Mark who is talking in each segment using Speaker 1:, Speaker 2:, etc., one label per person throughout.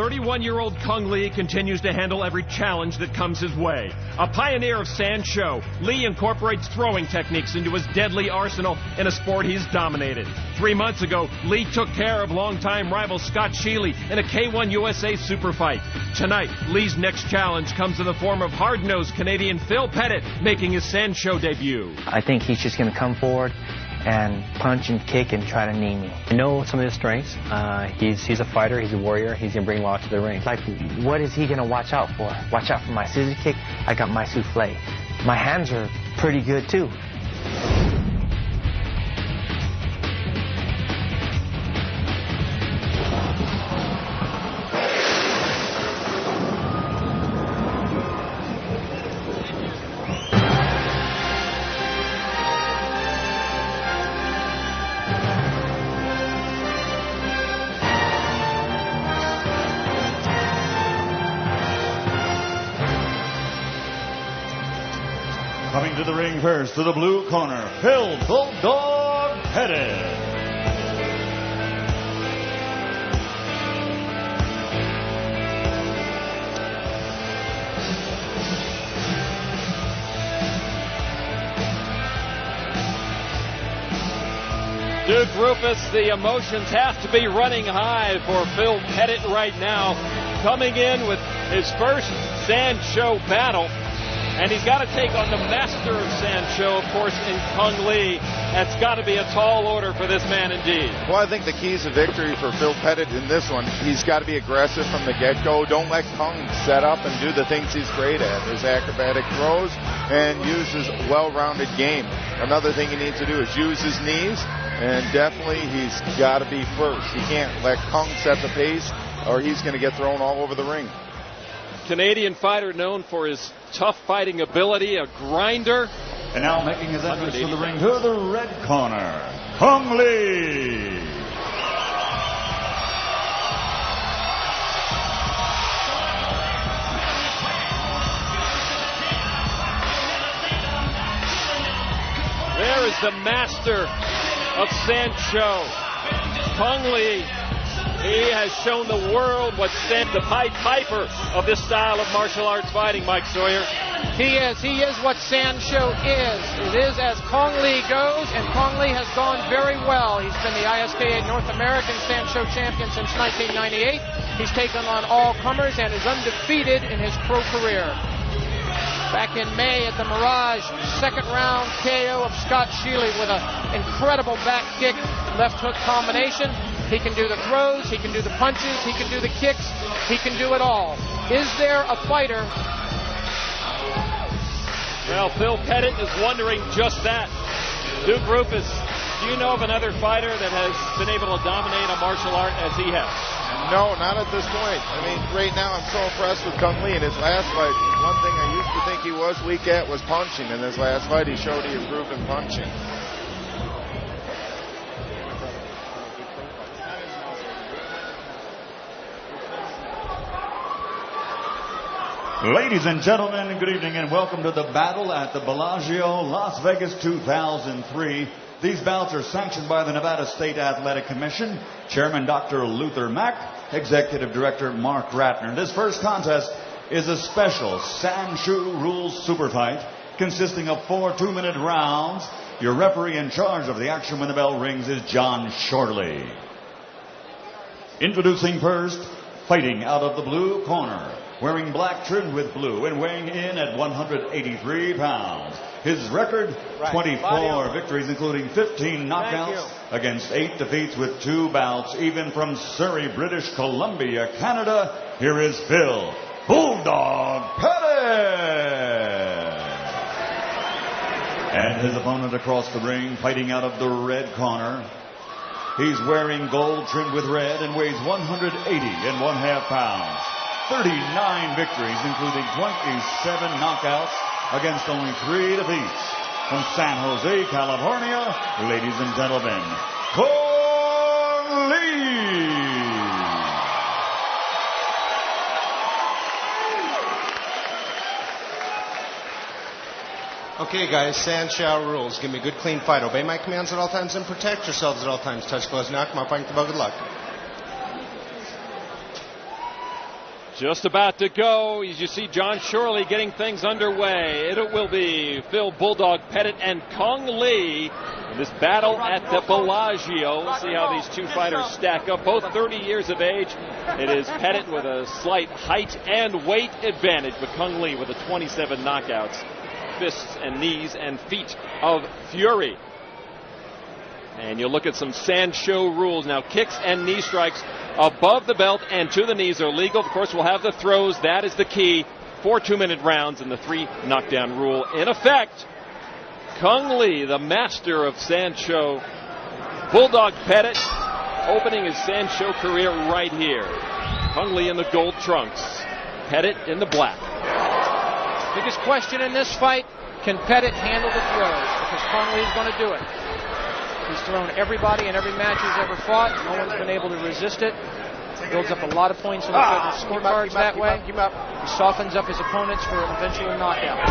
Speaker 1: 31-year-old Cung Lee continues to handle every challenge that comes his way. A pioneer of Sand Show, Lee incorporates throwing techniques into his deadly arsenal in a sport he's dominated. 3 months ago, Lee took care of longtime rival Scott Sheely in a K1 USA super fight. Tonight, Lee's next challenge comes in the form of hard-nosed Canadian Phil Petit making his Sand Show debut.
Speaker 2: I think he's just going to come forward and punch and kick and try to knee me. I know some of his strengths. He's a fighter, he's a warrior, he's going to bring a lot to the ring. Like, what is he going to watch out for? Watch out for my scissor kick, I got my souffle. My hands are pretty good too.
Speaker 3: Coming to the ring first, to the blue corner, Phil Bulldog Petit.
Speaker 4: Duke Rufus, the emotions have to be running high for Phil Petit right now, coming in with his first Sand Show battle. And he's got to take on the master of Sand Show, of course, in Cung Lee. That's got to be a tall order for this man indeed.
Speaker 5: Well, I think the keys to victory for Phil Petit in this one, he's got to be aggressive from the get-go. Don't let Cung set up and do the things he's great at, his acrobatic throws, and use his well-rounded game. Another thing he needs to do is use his knees, and definitely he's got to be first. He can't let Cung set the pace, or he's going to get thrown all over the ring.
Speaker 4: Canadian fighter known for his tough fighting ability, a grinder.
Speaker 3: And now making his entrance to the ring to the red corner, Cung Lee.
Speaker 4: There is the master of Sand Show, Cung Lee. He has shown the world what the Pied Piper of this style of martial arts fighting, Mike Sawyer.
Speaker 6: He is what Sand Show is. It is as Cung Lee goes, and Cung Lee has gone very well. He's been the ISKA North American Sand Show champion since 1998. He's taken on all comers and is undefeated in his pro career. Back in May at the Mirage, second round KO of Scott Sheely with an incredible back kick, left hook combination. He can do the throws, he can do the punches, he can do the kicks, he can do it all. Is there a fighter?
Speaker 4: Well, Phil Petit is wondering just that. Duke Rufus, do you know of another fighter that has been able to dominate a martial art as he has?
Speaker 5: No, not at this point. I mean, right now I'm so impressed with Cung Lee in his last fight. One thing I used to think he was weak at was punching. In his last fight, he showed he improved in punching.
Speaker 3: Ladies and gentlemen, good evening and welcome to the battle at the Bellagio, Las Vegas 2003. These bouts are sanctioned by the Nevada State Athletic Commission, Chairman Dr. Luther Mack, Executive Director Mark Ratner. This first contest is a special Sand Show rules super fight consisting of 4 two-minute rounds. Your referee in charge of the action when the bell rings is John Shorley. Introducing first, fighting out of the blue corner, wearing black trimmed with blue and weighing in at 183 pounds. His record, 24 victories, including 15 knockouts against 8 defeats with 2 bouts, even from Surrey, British Columbia, Canada. Here is Phil Bulldog Petit. And his opponent across the ring, fighting out of the red corner. He's wearing gold trimmed with red and weighs 180.5 pounds. 39 victories, including 27 knockouts against only 3 defeats. From San Jose, California, ladies and gentlemen, Cung Lee.
Speaker 7: Okay, guys, Sand Show rules. Give me a good, clean fight. Obey my commands at all times and protect yourselves at all times. Touch, close, knock, come up, fight the bug. Good luck.
Speaker 4: Just about to go. As you see John Shorley getting things underway. It will be Phil Bulldog Petit and Cung Lee in this battle at the Bellagio. We'll see how these two fighters stack up. Both 30 years of age. It is Petit with a slight height and weight advantage, but Cung Lee with a 27 knockouts. Fists and knees and feet of fury. And you look at some Sand Show rules now. Kicks and knee strikes above the belt and to the knees are legal. Of course, we'll have the throws. That is the key. 4 2-minute rounds and the 3 knockdown rule in effect. Cung Lee, the master of Sand Show. Bulldog Petit opening his Sand Show career right here. Cung Lee in the gold trunks. Petit in the black.
Speaker 6: Biggest question in this fight, can Petit handle the throws? Because Cung Lee is going to do it. He's thrown everybody in every match he's ever fought. No one's been able to resist it. Builds up a lot of points in the scorecards that way. He softens up his opponents for an eventual knockout.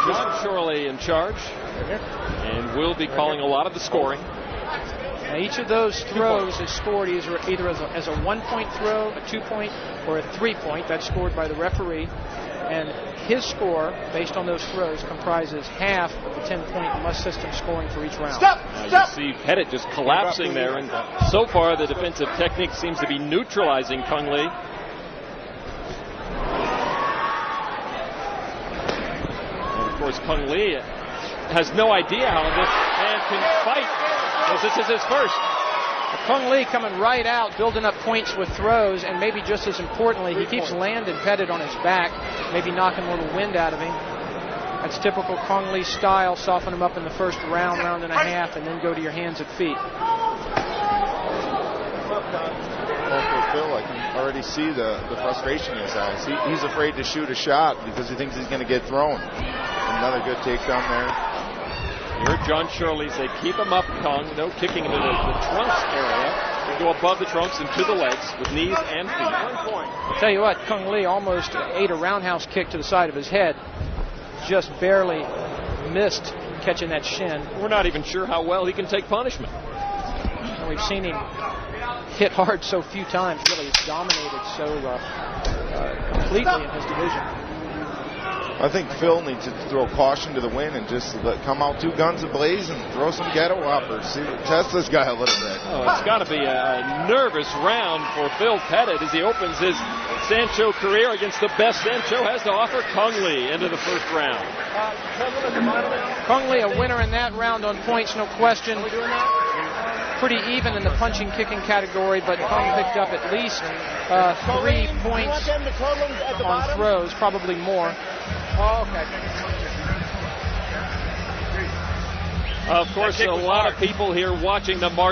Speaker 4: John Shorley in charge, and will be calling a lot of the scoring.
Speaker 6: Now each of those throws is scored either as a 1-point throw, a 2-point, or a 3-point. That's scored by the referee. And his score, based on those throws, comprises half of the 10-point must system scoring for each round.
Speaker 4: Now you see Petit just collapsing there, and so far the defensive technique seems to be neutralizing Cung Lee. And of course, Cung Lee has no idea how this man can fight, as this is his first.
Speaker 6: Cung Lee coming right out, building up points with throws, and maybe just as importantly, he keeps landing Petit on his back, maybe knocking a little wind out of him. That's typical Cung Lee style, soften him up in the first round, round and a half, and then go to your hands and feet.
Speaker 5: Well, for Phil, I can already see the frustration in his eyes. He's afraid to shoot a shot because he thinks he's going to get thrown. Another good takedown there.
Speaker 4: You heard John Shorley say, keep him up, Cung. No kicking into the trunks area. You go above the trunks and to the legs with knees and feet.
Speaker 6: I'll tell you what, Cung Lee almost ate a roundhouse kick to the side of his head. Just barely missed catching that shin.
Speaker 4: We're not even sure how well he can take punishment.
Speaker 6: And we've seen him hit hard so few times. Really, he's dominated so completely in his division.
Speaker 5: I think Phil needs to throw caution to the wind and just come out 2 guns ablaze and throw some ghetto whoppers. Test this guy a little bit.
Speaker 4: Oh, it's got to be a nervous round for Phil Petit as he opens his Sand Show career against the best Sand Show has to offer, Cung Lee, into the first round.
Speaker 6: Cung Lee a winner in that round on points, no question. Pretty even in the punching kicking category, but Cung picked up at least 3 points on throws, probably more. Oh, okay.
Speaker 4: Of course, a lot of people here watching the march.